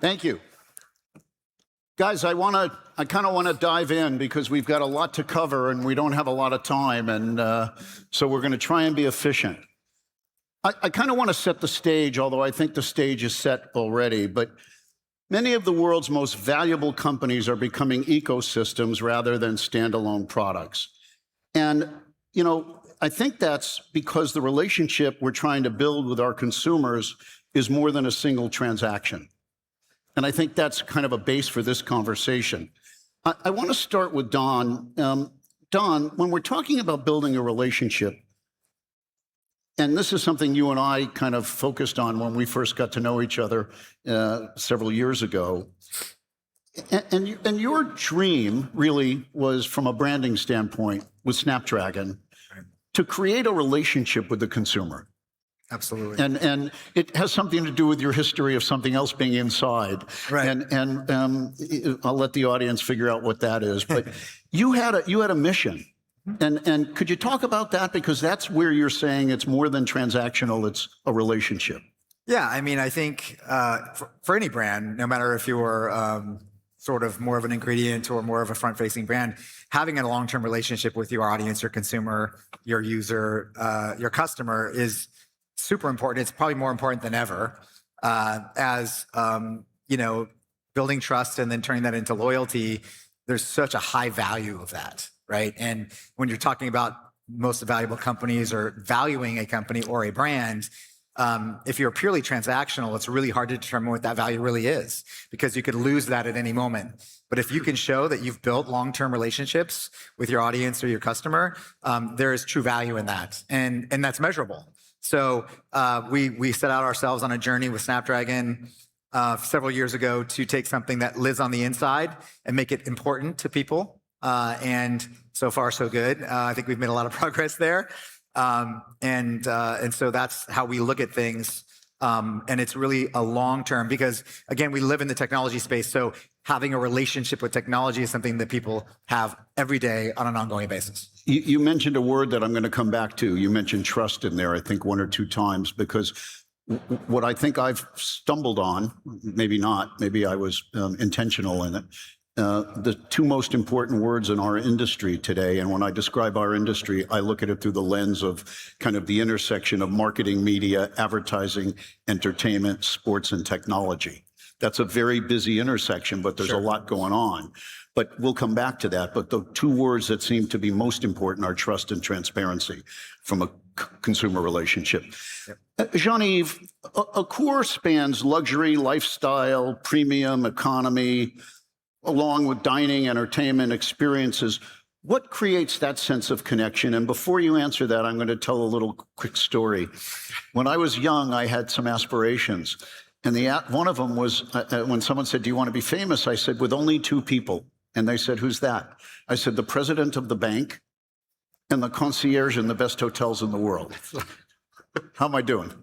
Thank you. Guys, I kind of want to dive in because we've got a lot to cover and we don't have a lot of time. And so we're going to try and be efficient. I kind of want to set the stage, although I think the stage is set already. But many of the world's most valuable companies are becoming ecosystems rather than standalone products. And, you know, I think that's because the relationship we're trying to build with our consumers is more than a single transaction. And I think that's kind of a base for this conversation. I want to start with Don. Don, when we're talking about building a relationship, and this is something you and I kind of focused on when we first got to know each other several years ago, and your dream really was, from a branding standpoint, with Snapdragon, to create a relationship with the consumer. Absolutely. And it has something to do with your history of something else being inside. Right. And I'll let the audience figure out what that is. But you had a mission. And could you talk about that? Because that's where you're saying it's more than transactional, it's a relationship. Yeah, I mean, I think for any brand, no matter if you're sort of more of an ingredient or more of a front-facing brand, having a long-term relationship with your audience, your consumer, your user, your customer is super important. It's probably more important than ever, as you know, building trust and then turning that into loyalty. There's such a high value of that, right? And when you're talking about most valuable companies or valuing a company or a brand, if you're purely transactional, it's really hard to determine what that value really is, because you could lose that at any moment. But if you can show that you've built long-term relationships with your audience or your customer, there is true value in that, and that's measurable. So we set out ourselves on a journey with Snapdragon several years ago to take something that lives on the inside and make it important to people. And so far, so good. I think we've made a lot of progress there. And so that's how we look at things. And it's really a long-term, because again, we live in the technology space. So having a relationship with technology is something that people have every day on an ongoing basis. You mentioned a word that I'm going to come back to. You mentioned trust in there, I think 1 or 2 times, because what I think I've stumbled on, maybe not, maybe I was intentional in it, the 2 most important words in our industry today. And when I describe our industry, I look at it through the lens of kind of the intersection of marketing, media, advertising, entertainment, sports, and technology. That's a very busy intersection, but there's a lot going on. But we'll come back to that. But the 2 words that seem to be most important are trust and transparency from a consumer relationship. Yep. Jean-Yves, Accor spans luxury, lifestyle, premium, economy, along with dining, entertainment, experiences. What creates that sense of connection? And before you answer that, I'm going to tell a little quick story. When I was young, I had some aspirations. And one of them was when someone said, "Do you want to be famous?" I said, "With only 2 people." And they said, "Who's that?" I said, "The president of the bank and the concierge in the best hotels in the world." How am I doing?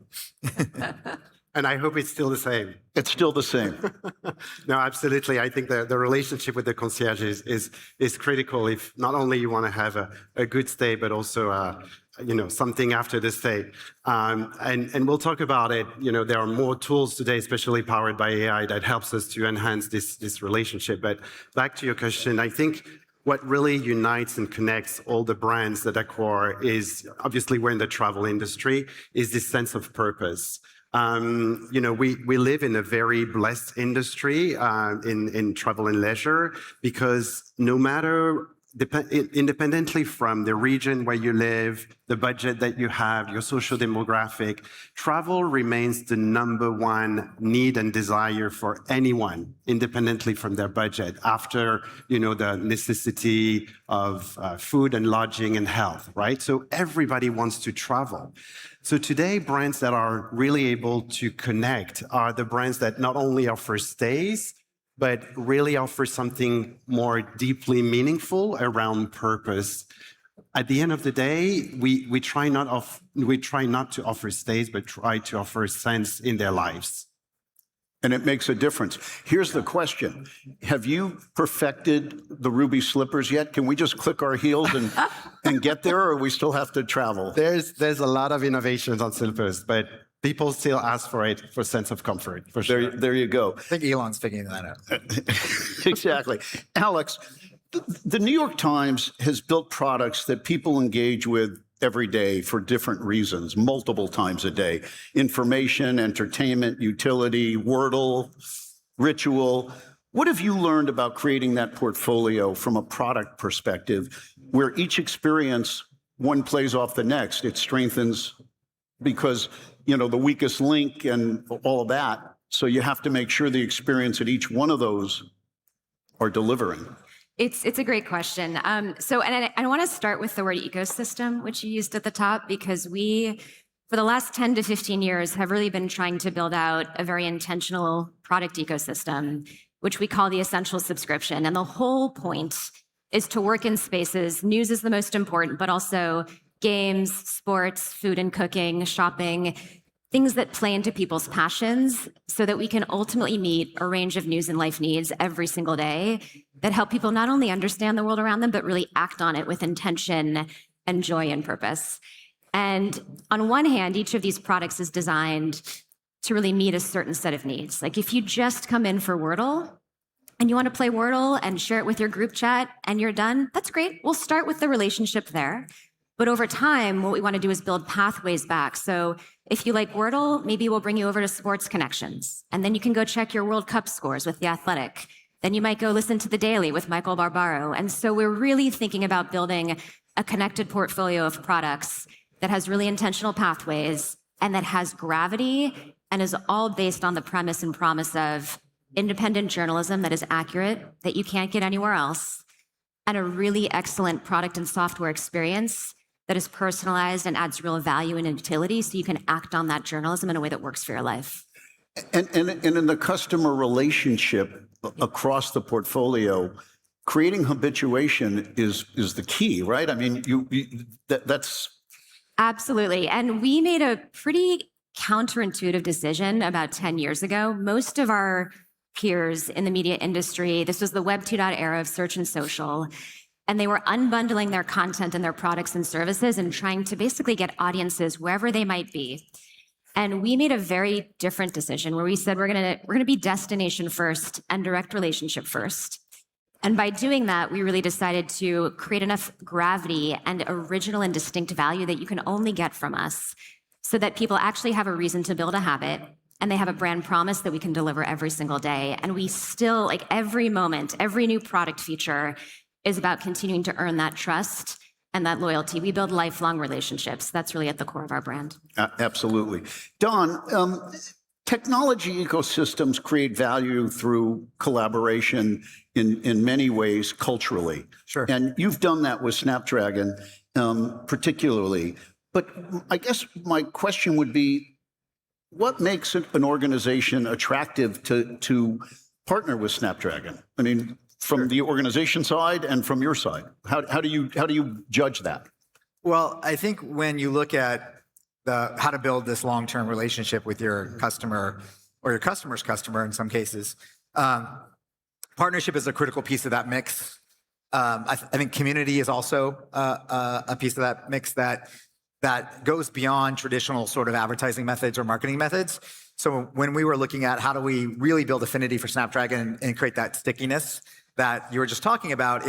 And I hope it's still the same. It's still the same. No, absolutely. I think the relationship with the concierge is critical if not only you want to have a good stay, but also you know, something after the stay. And we'll talk about it. You know, there are more tools today, especially powered by AI, that helps us to enhance this relationship. But back to your question, I think what really unites and connects all the brands at Accor is, obviously we're in the travel industry, is this sense of purpose. You know, we live in a very blessed industry in travel and leisure, because no matter, independently from the region where you live, the budget that you have, your social demographic, travel remains the #1 need and desire for anyone, independently from their budget, after, you know, the necessity of food and lodging and health, right? So everybody wants to travel. So today, brands that are really able to connect are the brands that not only offer stays, but really offer something more deeply meaningful around purpose. At the end of the day, we try not to offer stays, but try to offer sense in their lives. And it makes a difference. Here's the question. Have you perfected the ruby slippers yet? Can we just click our heels and get there, or we still have to travel? There's a lot of innovations on slippers, but people still ask for it for sense of comfort, for sure. There you go. I think Elon's figuring that out. Exactly. Alex, the New York Times has built products that people engage with every day for different reasons, multiple times a day. Information, entertainment, utility, Wordle, ritual. What have you learned about creating that portfolio from a product perspective where each experience, one plays off the next? It strengthens because, you know, the weakest link and all of that. So you have to make sure the experience at each one of those are delivering. It's a great question. So I want to start with the word ecosystem, which you used at the top, because we, for the last 10 to 15 years, have really been trying to build out a very intentional product ecosystem, which we call the essential subscription. And the whole point is to work in spaces. News is the most important, but also games, sports, food and cooking, shopping, things that play into people's passions so that we can ultimately meet a range of news and life needs every single day that help people not only understand the world around them, but really act on it with intention and joy and purpose. And on one hand, each of these products is designed to really meet a certain set of needs. Like if you just come in for Wordle and you want to play Wordle and share it with your group chat and you're done, that's great. We'll start with the relationship there. But over time, what we want to do is build pathways back. So if you like Wordle, maybe we'll bring you over to Sports Connections. And then you can go check your World Cup scores with The Athletic. Then you might go listen to The Daily with Michael Barbaro. And so we're really thinking about building a connected portfolio of products that has really intentional pathways and that has gravity and is all based on the premise and promise of independent journalism that is accurate, that you can't get anywhere else, and a really excellent product and software experience that is personalized and adds real value and utility so you can act on that journalism in a way that works for your life. And in the customer relationship across the portfolio, creating habituation is the key, right? I mean, that's... Absolutely. And we made a pretty counterintuitive decision about 10 years ago. Most of our peers in the media industry, this was the Web 2.0 era of search and social, and they were unbundling their content and their products and services and trying to basically get audiences wherever they might be. And we made a very different decision where we said we're gonna be destination first and direct relationship first. And by doing that, we really decided to create enough gravity and original and distinct value that you can only get from us so that people actually have a reason to build a habit and they have a brand promise that we can deliver every single day. And we still, like every moment, every new product feature is about continuing to earn that trust and that loyalty. We build lifelong relationships. That's really at the core of our brand. Absolutely. Don, technology ecosystems create value through collaboration in many ways culturally. Sure. And you've done that with Snapdragon particularly. But I guess my question would be, what makes an organization attractive to partner with Snapdragon? I mean, from the organization side and from your side, how do you judge that? Well, I think when you look at how to build this long-term relationship with your customer or your customer's customer in some cases, partnership is a critical piece of that mix. I think community is also a piece of that mix that goes beyond traditional sort of advertising methods or marketing methods. So when we were looking at how do we really build affinity for Snapdragon and create that stickiness that you were just talking about,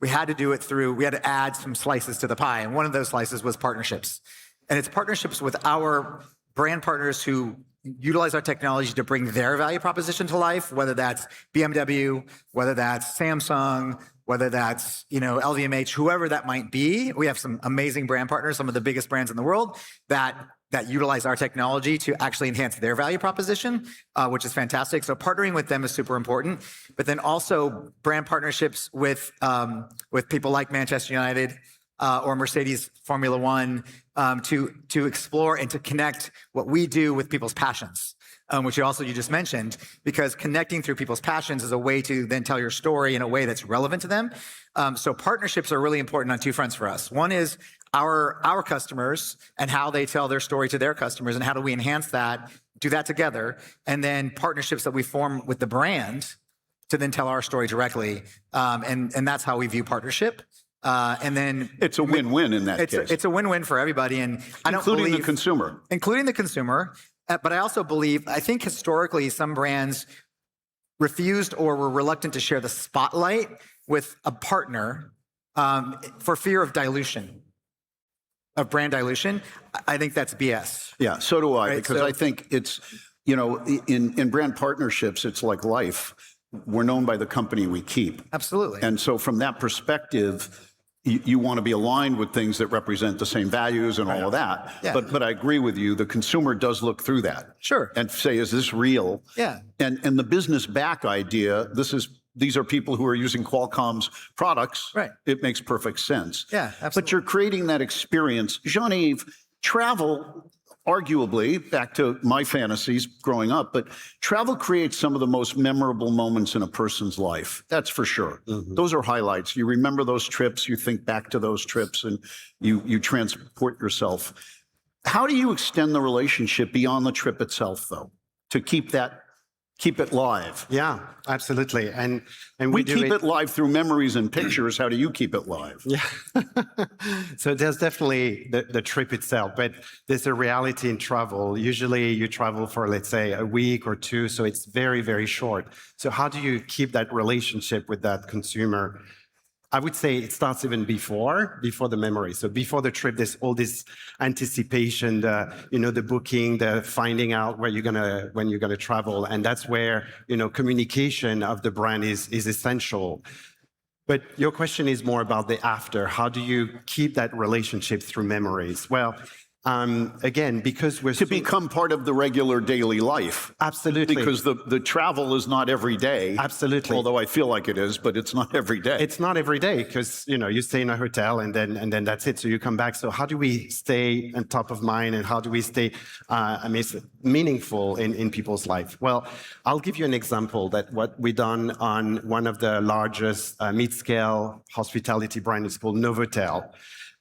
we had to add some slices to the pie. And one of those slices was partnerships. And it's partnerships with our brand partners who utilize our technology to bring their value proposition to life, whether that's BMW, whether that's Samsung, whether that's, LVMH, whoever that might be. We have some amazing brand partners, some of the biggest brands in the world that utilize our technology to actually enhance their value proposition, which is fantastic. So partnering with them is super important. But then also brand partnerships with people like Manchester United or Mercedes Formula One to explore and to connect what we do with people's passions, which you just mentioned, because connecting through people's passions is a way to then tell your story in a way that's relevant to them. So partnerships are really important on two fronts for us. One is our customers and how they tell their story to their customers and how do we enhance that, do that together, and then partnerships that we form with the brand to then tell our story directly. And that's how we view partnership. And then It's a win-win in that case. it's a win-win for everybody. And I don't including believe, the consumer. including the consumer. But I also believe, I think historically some brands refused or were reluctant to share the spotlight with a partner for fear of dilution, of brand dilution. I think that's BS. Yeah, so do I, Right, because so- I think it's, in brand partnerships, it's like life. We're known by the company we keep. Absolutely. And so from that perspective, you want to be aligned with things that represent the same values and all of that. Yeah. But I agree with you, the consumer does look through that. Sure. And say, is this real? Yeah. And the business back idea, these are people who are using Qualcomm's products. Right. It makes perfect sense. Yeah, But absolutely. you're creating that experience. Jean-Yves, travel, arguably, back to my fantasies growing up, but travel creates some of the most memorable moments in a person's life. That's for sure. Those are highlights. You remember those trips, you think back to those trips, and you transport yourself. How do you extend the relationship beyond the trip itself, though, to keep it live? Yeah, absolutely. And We do keep it live through memories and pictures. How do you keep it live? Yeah. So there's definitely the trip itself, but there's a reality in travel. Usually you travel for, let's say, a week or two, so it's very, very short. So how do you keep that relationship with that consumer? I would say it starts even before the memory. So before the trip, there's all this anticipation, the booking, the finding out when you're gonna travel, and that's where communication of the brand is essential. But your question is more about the after. How do you keep that relationship through memories? Well, again, because we're To become part of the regular daily life. absolutely Because the travel is not every day. Absolutely. Although I feel like it is, but it's not every day. It's not every day because you stay in a hotel and then that's it. So you come back. So how do we stay on top of mind and how do we stay meaningful in people's life? Well, I'll give you an example that what we done on one of the largest mid-scale hospitality brand is called Novotel.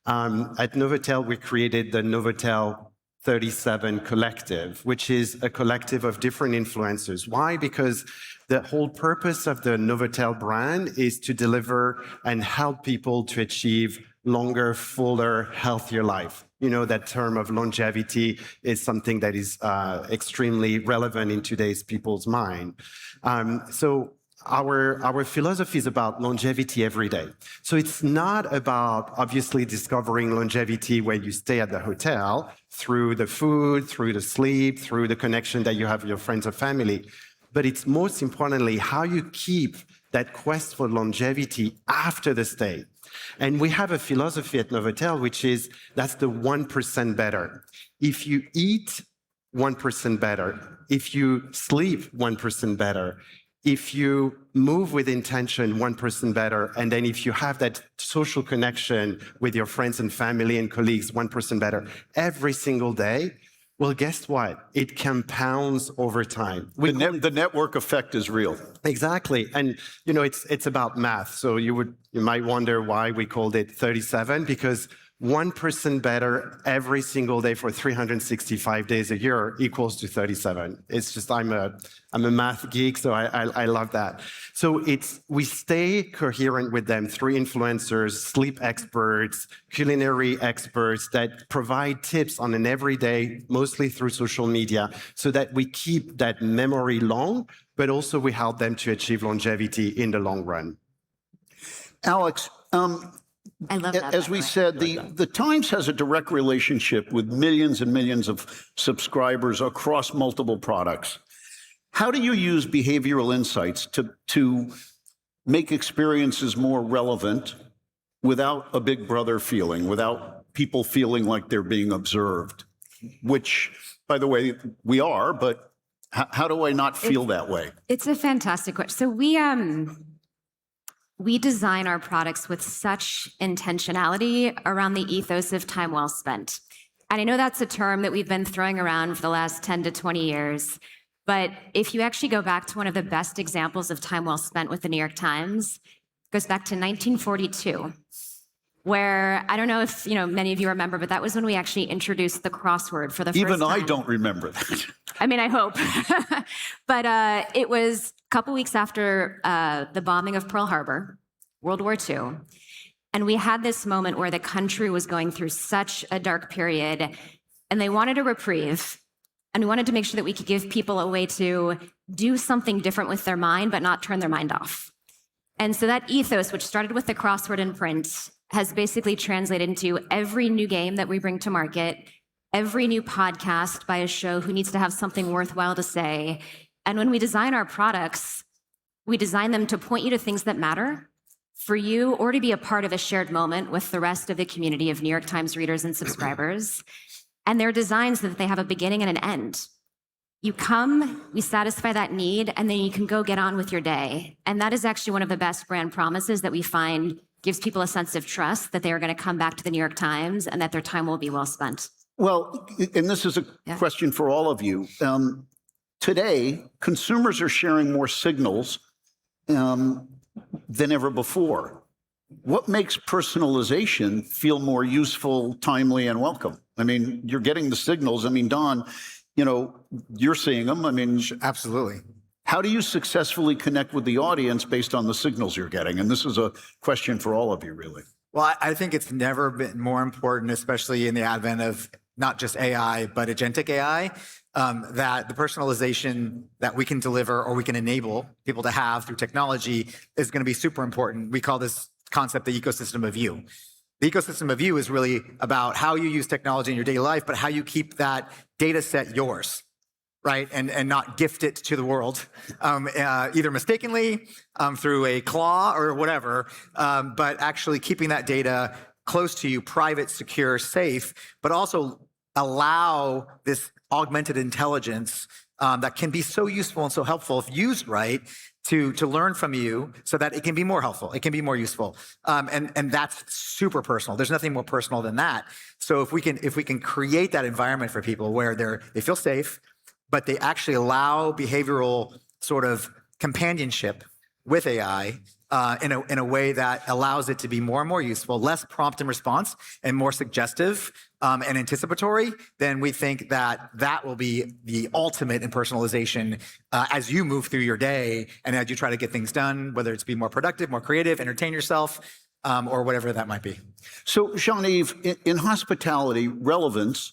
At Novotel, we created the Novotel 37 Collective, which is a collective of different influencers. Why? Because the whole purpose of the Novotel brand is to deliver and help people to achieve longer, fuller, healthier life. That term of longevity is something that is extremely relevant in today's people's mind. So our philosophy is about longevity every day. So it's not about obviously discovering longevity where you stay at the hotel through the food, through the sleep, through the connection that you have with your friends or family. But it's most importantly how you keep that quest for longevity after the stay. And we have a philosophy at Novotel, which is that's the 1% better. If you eat 1% better, if you sleep 1% better, if you move with intention 1% better, and then if you have that social connection with your friends and family and colleagues 1% better every single day, well, guess what? It compounds over time. The network effect is real. Exactly. And it's about math. So you might wonder why we called it 37, because 1% better every single day for 365 days a year equals to 37. It's just, I'm a math geek, so I love that. So we stay coherent with them through influencers, sleep experts, culinary experts that provide tips on an everyday, mostly through social media, so that we keep that memory long, but also we help them to achieve longevity in the long run. Alex, I love that. as by we the way. said, the Times has a direct relationship with millions and millions of subscribers across multiple products. How do you use behavioral insights to make experiences more relevant without a big brother feeling, without people feeling like they're being observed? Which, by the way, we are, but how do I not feel that way? It's a fantastic question. So we design our products with such intentionality around the ethos of time well spent. And I know that's a term that we've been throwing around for the last 10 to 20 years. But if you actually go back to one of the best examples of time well spent with the New York Times, it goes back to 1942, where I don't know if many of you remember, but that was when we actually introduced the crossword for the first time. Even I don't remember that. I mean, I hope. But it was a couple weeks after the bombing of Pearl Harbor, World War II. And we had this moment where the country was going through such a dark period, and they wanted a reprieve. And we wanted to make sure that we could give people a way to do something different with their mind, but not turn their mind off. And so that ethos, which started with the crossword and print, has basically translated into every new game that we bring to market, every new podcast by a show who needs to have something worthwhile to say. And when we design our products, we design them to point you to things that matter for you, or to be a part of a shared moment with the rest of the community of New York Times readers and subscribers. And they're designed so that they have a beginning and an end. You come, we satisfy that need, and then you can go get on with your day. And that is actually one of the best brand promises that we find gives people a sense of trust that they are going to come back to the New York Times and that their time will be well spent. Well, and this is a question for all of you. Today, consumers are sharing more signals than ever before. What makes personalization feel more useful, timely, and welcome? I mean, you're getting the signals. I mean, Don, you know, you're seeing them. I mean, Absolutely. how do you successfully connect with the audience based on the signals you're getting? And this is a question for all of you, really. Well, I think it's never been more important, especially in the advent of not just AI, but agentic AI, that the personalization that we can deliver or we can enable people to have through technology is going to be super important. We call this concept the ecosystem of you. The ecosystem of you is really about how you use technology in your daily life, but how you keep that data set yours, right? And not gift it to the world, either mistakenly, through a claw or whatever, but actually keeping that data close to you, private, secure, safe, but also allow this augmented intelligence that can be so useful and so helpful if used right to learn from you so that it can be more helpful, it can be more useful. And that's super personal. There's nothing more personal than that. So if we can create that environment for people where they feel safe, but they actually allow behavioral sort of companionship with AI in a way that allows it to be more and more useful, less prompt and response, and more suggestive and anticipatory, then we think that that will be the ultimate in personalization as you move through your day and as you try to get things done, whether it's be more productive, more creative, entertain yourself, or whatever that might be. So, Jean-Yves, in hospitality, relevance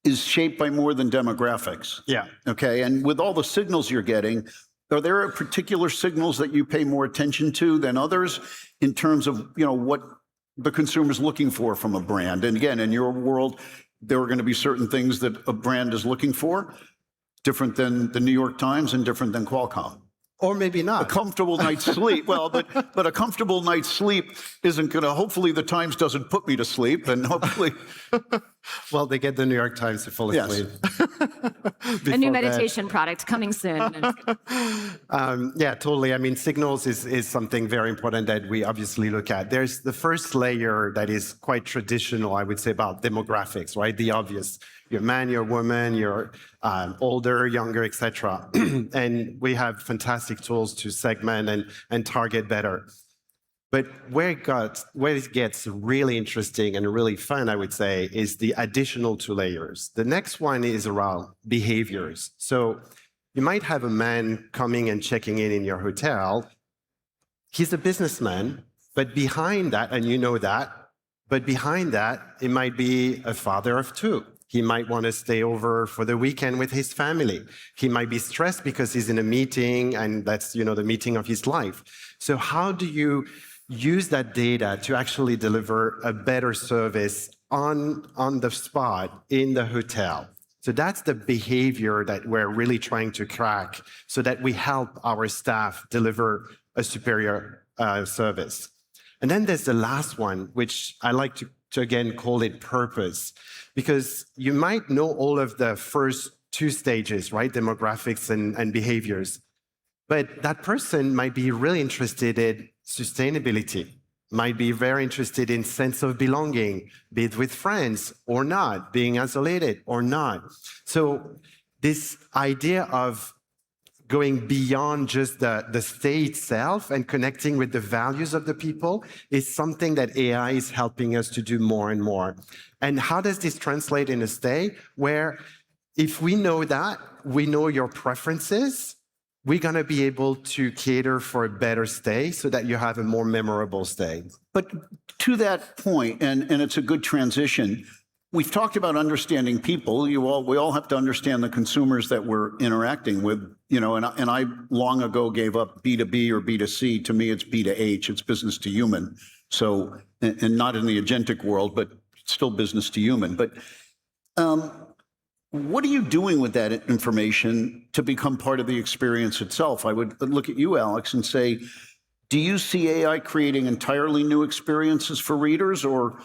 is shaped by more than demographics. Yeah. Okay, and with all the signals you're getting, are there particular signals that you pay more attention to than others in terms of, you know, what the consumer's looking for from a brand? And again, in your world, there are going to be certain things that a brand is looking for, different than the New York Times and different than Qualcomm. Or maybe A not. comfortable night's sleep. Well, but a comfortable night's sleep isn't going to, hopefully the Times doesn't put me to sleep, and hopefully. Well, they get the New York Times to fall asleep. A new meditation product coming soon. Yeah, totally. I mean, signals is something very important that we obviously look at. There's the first layer that is quite traditional, I would say, about demographics, right? The obvious. You're a man, you're a woman, you're older, younger, etc. And we have fantastic tools to segment and target better. But where it gets really interesting and really fun, I would say, is the additional two layers. The next one is around behaviors. So you might have a man coming and checking in your hotel. He's a businessman, but behind that, and you know that, but behind that, it might be a father of two. He might want to stay over for the weekend with his family. He might be stressed because he's in a meeting and that's, you know, the meeting of his life. So how do you use that data to actually deliver a better service on the spot in the hotel? So that's the behavior that we're really trying to crack so that we help our staff deliver a superior service. And then there's the last one, which I like to again call it purpose, because you might know all of the first two stages, right? Demographics and behaviors. But that person might be really interested in sustainability, might be very interested in sense of belonging, be it with friends or not, being isolated or not. So this idea of going beyond just the state itself and connecting with the values of the people is something that AI is helping us to do more and more. And how does this translate in a stay where if we know that, we know your preferences, we're going to be able to cater for a better stay so that you have a more memorable stay. But to that point, and it's a good transition, we've talked about understanding people. We all have to understand the consumers that we're interacting with, and I long ago gave up B2B or B2C. To me, it's B to H, it's business to human. So, and not in the agentic world, but still business to human. But what are you doing with that information to become part of the experience itself? I would look at you, Alex, and say, do you see AI creating entirely new experiences for readers? Or,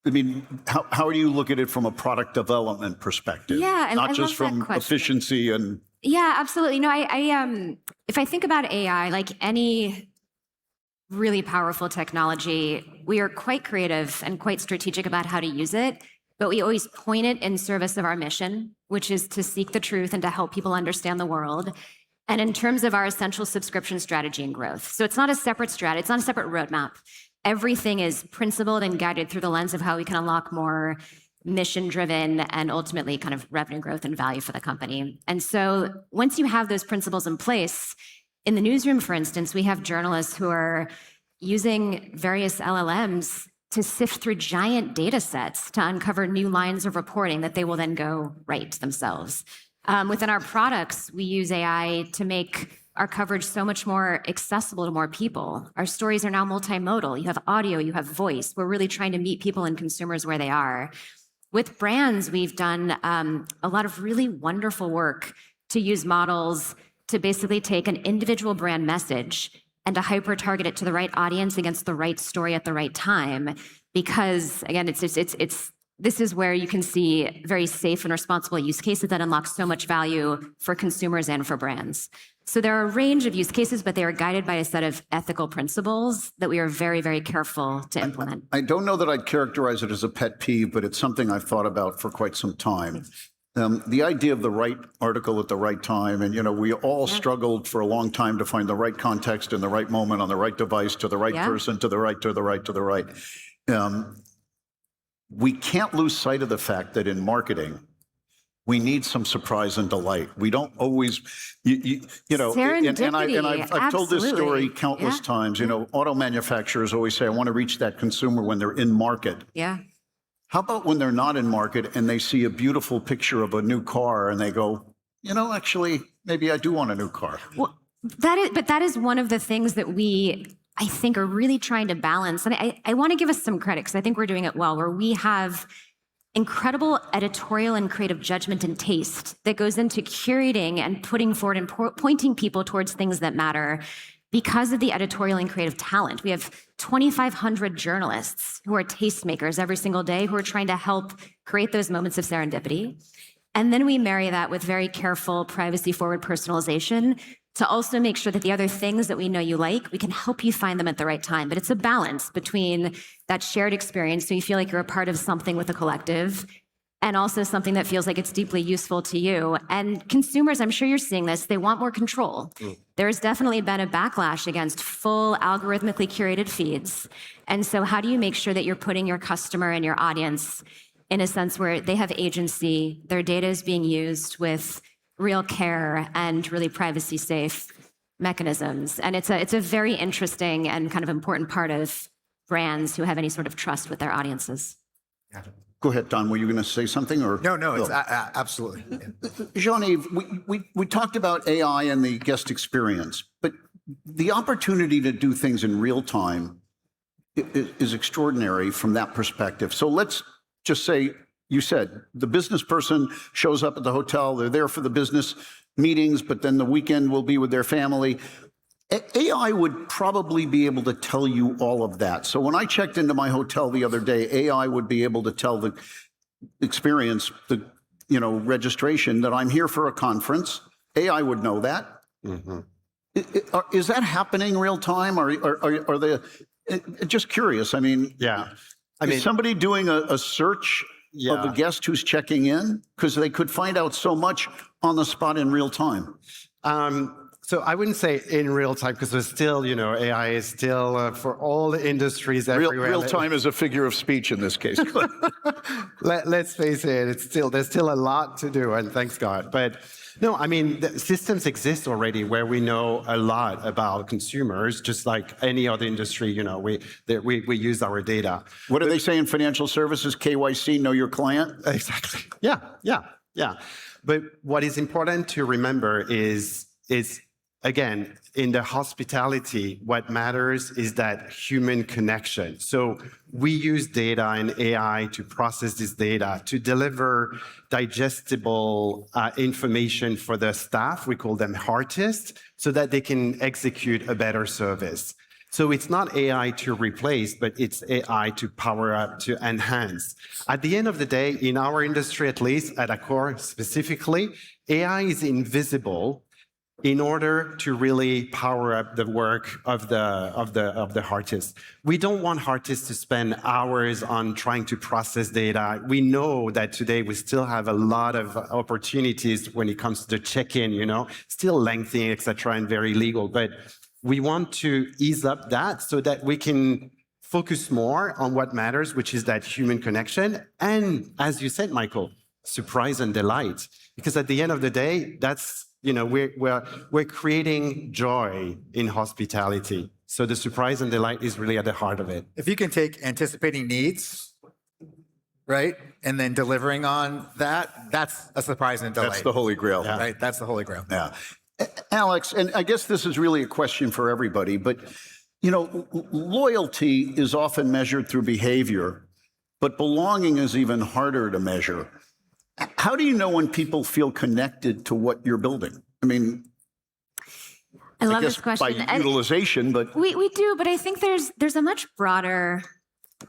I mean, how do you look at it from a product development perspective? Yeah, and not I just love that from question. efficiency and... Yeah, absolutely. No, I if I think about AI, like any really powerful technology, we are quite creative and quite strategic about how to use it, but we always point it in service of our mission, which is to seek the truth and to help people understand the world. And in terms of our essential subscription strategy and growth. So it's not a separate strategy, it's not a separate roadmap. Everything is principled and guided through the lens of how we can unlock more mission-driven and ultimately kind of revenue growth and value for the company. And so once you have those principles in place, in the newsroom, for instance, we have journalists who are using various LLMs to sift through giant data sets to uncover new lines of reporting that they will then go write themselves. Within our products, we use AI to make our coverage so much more accessible to more people. Our stories are now multimodal. You have audio, you have voice. We're really trying to meet people and consumers where they are. With brands, we've done a lot of really wonderful work to use models to basically take an individual brand message and to hyper target it to the right audience against the right story at the right time. Because again, this is where you can see very safe and responsible use cases that unlock so much value for consumers and for brands. So there are a range of use cases, but they are guided by a set of ethical principles that we are very, very careful to implement. I don't know that I'd characterize it as a pet peeve, but it's something I've thought about for quite some time. The idea of the right article at the right time, and we all struggled for a long time to find the right context in the right moment on the right device to the right person to the right. We can't lose sight of the fact that in marketing, we need some surprise and delight. We don't always, Serendipity, and I've told this story absolutely. countless times. Auto manufacturers always say, I want to reach that consumer when they're in market. Yeah. How about when they're not in market and they see a beautiful picture of a new car and they go, actually, maybe I do want a new car. Well, that is one of the things that I think are really trying to balance. And I want to give us some credit because I think we're doing it well, where we have incredible editorial and creative judgment and taste that goes into curating and putting forward and pointing people towards things that matter because of the editorial and creative talent. We have 2,500 journalists who are tastemakers every single day who are trying to help create those moments of serendipity. And then we marry that with very careful privacy-forward personalization to also make sure that the other things that we know you like, we can help you find them at the right time. But it's a balance between that shared experience so you feel like you're a part of something with a collective and also something that feels like it's deeply useful to you. And consumers, I'm sure you're seeing this, they want more control. There's definitely been a backlash against full algorithmically curated feeds. And so how do you make sure that you're putting your customer and your audience in a sense where they have agency, their data is being used with real care and really privacy safe mechanisms. And it's a very interesting and kind of important part of brands who have any sort of trust with their audiences. Go ahead, Don. Were you going to say something? Or No, it's absolutely. Jean-Yves, we talked about AI and the guest experience, but the opportunity to do things in real time is extraordinary from that perspective. So let's just say, you said the business person shows up at the hotel, they're there for the business meetings, but then the weekend will be with their family. AI would probably be able to tell you all of that. So when I checked into my hotel the other day, AI would be able to tell the experience, the registration, that I'm here for a conference. AI would know that. Mm-hmm. Is that happening real time? Are they just curious? I mean, is somebody doing a search of a guest who's checking in? Because they could find out so much on the spot in real time. So I wouldn't say in real time, because there's still, AI is still for all the industries everywhere. Real time is a figure of speech in this case. Let's face it, there's still a lot to do, and thanks God. But No, I mean, the systems exist already where we know a lot about consumers, just like any other industry, we use our data. What do they say in financial services? KYC, know your client? Exactly. Yeah. But what is important to remember is again, in the hospitality, what matters is that human connection. So we use data and AI to process this data, to deliver digestible information for the staff. We call them artists, so that they can execute a better service. So it's not AI to replace, but it's AI to power up, to enhance. At the end of the day, in our industry, at least at Accor specifically, AI is invisible in order to really power up the work of the artists. We don't want artists to spend hours on trying to process data. We know that today we still have a lot of opportunities when it comes to check-in, still lengthy, et cetera, and very legal. But we want to ease up that so that we can focus more on what matters, which is that human connection. And as you said, Michael, surprise and delight. Because at the end of the day, that's we're creating joy in hospitality. So the surprise and delight is really at the heart of it. If you can take anticipating needs, right, and then delivering on that, that's a surprise and delight. That's the Holy Grail. Yeah. Right, that's the Holy Grail. Yeah. Alex, and I guess this is really a question for everybody, but loyalty is often measured through behavior, but belonging is even harder to measure. How do you know when people feel connected to what you're building? I mean, I love guess this question. by utilization, but We do, but I think there's a much broader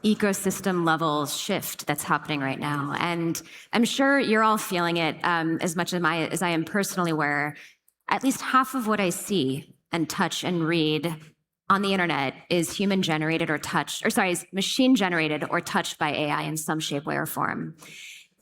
ecosystem level shift that's happening right now. And I'm sure you're all feeling it as much as I am personally aware. At least half of what I see and touch and read on the internet is human generated or touched, or sorry, is machine generated or touched by AI in some shape, way, or form.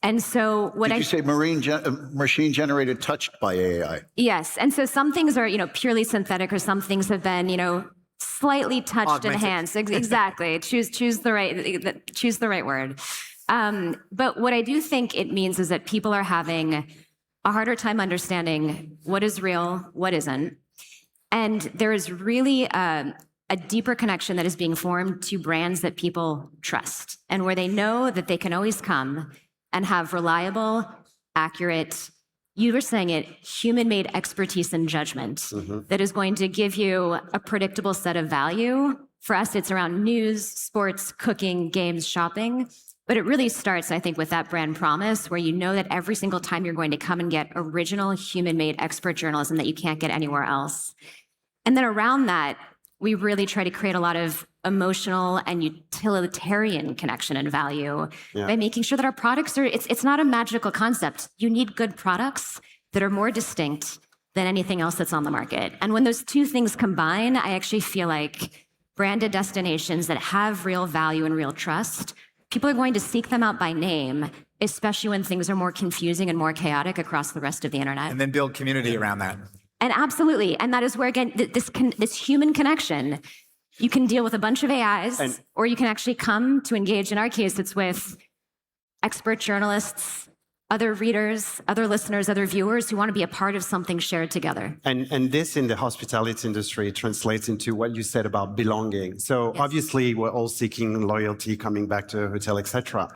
And so what did you say machine generated touched by AI? Yes. And so some things are, purely synthetic, or some things have been, slightly touched, enhanced. Exactly. choose the right word. But what I do think it means is that people are having a harder time understanding what is real, what isn't. And there is really a deeper connection that is being formed to brands that people trust, and where they know that they can always come and have reliable, accurate, you were saying it, human-made expertise and judgment that is going to give you a predictable set of value. For us, it's around news, sports, cooking, games, shopping. But it really starts, I think, with that brand promise, where you know that every single time you're going to come and get original human-made expert journalism that you can't get anywhere else. And then around that, we really try to create a lot of emotional and utilitarian connection and value by making sure that our products are, it's not a magical concept. You need good products that are more distinct than anything else that's on the market. And when those two things combine, I actually feel like branded destinations that have real value and real trust, people are going to seek them out by name, especially when things are more confusing and more chaotic across the rest of the internet. And then build community around that. And absolutely. And that is where, again, this human connection, you can deal with a bunch of AIs, or you can actually come to engage. In our case, it's with expert journalists, other readers, other listeners, other viewers who want to be a part of something shared together. And this in the hospitality industry translates into what you said about belonging. So obviously we're all seeking loyalty, coming back to a hotel, etc.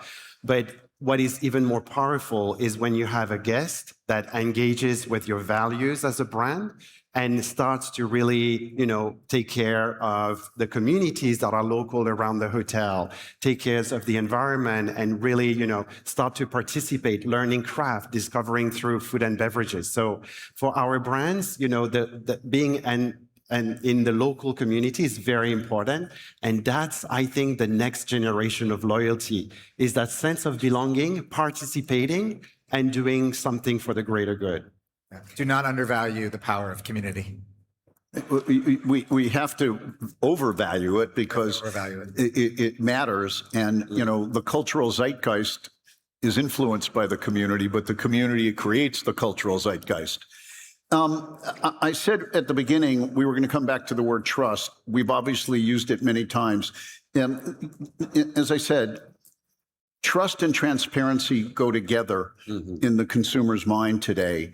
But what is even more powerful is when you have a guest that engages with your values as a brand and starts to really, take care of the communities that are local around the hotel, take care of the environment, and really, start to participate, learning craft, discovering through food and beverages. So for our brands, the being and in the local community is very important. And that's, I think, the next generation of loyalty, is that sense of belonging, participating, and doing something for the greater good. Do not undervalue the power of community. We have to overvalue it because it matters. And, the cultural zeitgeist is influenced by the community, but the community creates the cultural zeitgeist. I said at the beginning, we were going to come back to the word trust. We've obviously used it many times. As I said, trust and transparency go together in the consumer's mind today.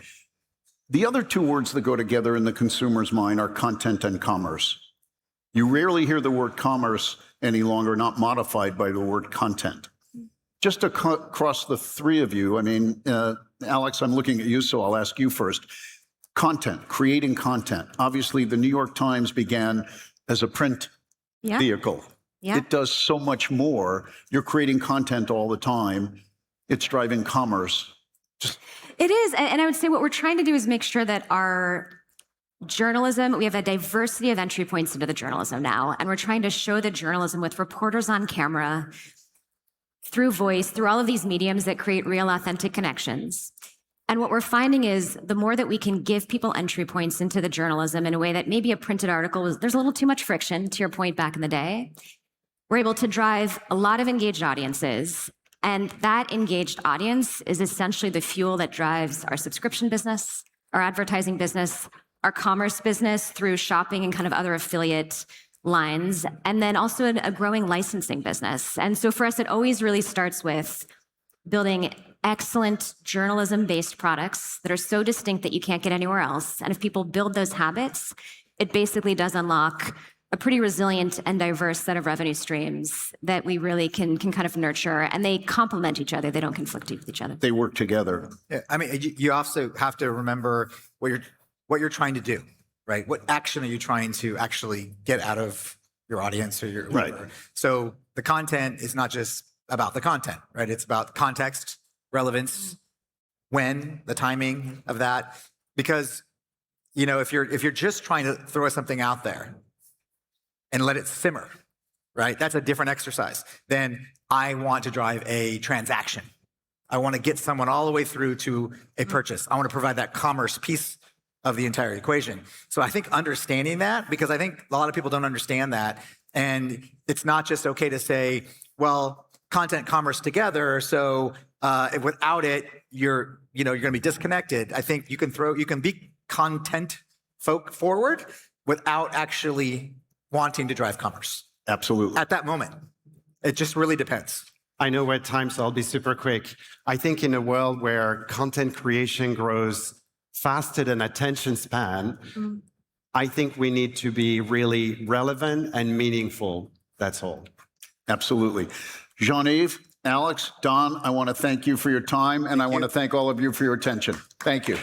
The other two words that go together in the consumer's mind are content and commerce. You rarely hear the word commerce any longer, not modified by the word content. Just across the three of you, I mean, Alex, I'm looking at you, so I'll ask you first. Content, creating content. Obviously, the New York Times began as a print vehicle. Yeah. It does so much more. You're creating content all the time. It's driving commerce. It is. And I would say what we're trying to do is make sure that our journalism, we have a diversity of entry points into the journalism now. And we're trying to show the journalism with reporters on camera, through voice, through all of these mediums that create real, authentic connections. And what we're finding is the more that we can give people entry points into the journalism in a way that maybe a printed article was, there's a little too much friction, to your point back in the day, we're able to drive a lot of engaged audiences. And that engaged audience is essentially the fuel that drives our subscription business, our advertising business, our commerce business through shopping and kind of other affiliate lines, and then also a growing licensing business. And so for us, it always really starts with building excellent journalism-based products that are so distinct that you can't get anywhere else. And if people build those habits, it basically does unlock a pretty resilient and diverse set of revenue streams that we really can kind of nurture, and they complement each other. They don't conflict with each other. They work together. Yeah, I mean, you also have to remember what you're trying to do, right? What action are you trying to actually get out of your audience or your Right. whatever? So the content is not just about the content, right? It's about context, relevance, when, the timing of that. Because, you know, if you're just trying to throw something out there and let it simmer, right? That's a different exercise than I want to drive a transaction. I want to get someone all the way through to a purchase. I want to provide that commerce piece of the entire equation. So I think understanding that, because I think a lot of people don't understand that. And it's not just okay to say, well, content, commerce together. So without it, you're going to be disconnected. I think you can be content forward without actually wanting to drive commerce. Absolutely. At that moment. It just really depends. I know we're at time, so I'll be super quick. I think in a world where content creation grows faster than attention span, I think we need to be really relevant and meaningful. That's all. Absolutely. Jean-Yves, Alex, Don, I want to thank you for your time, and I want to thank all of you for your attention. Thank you.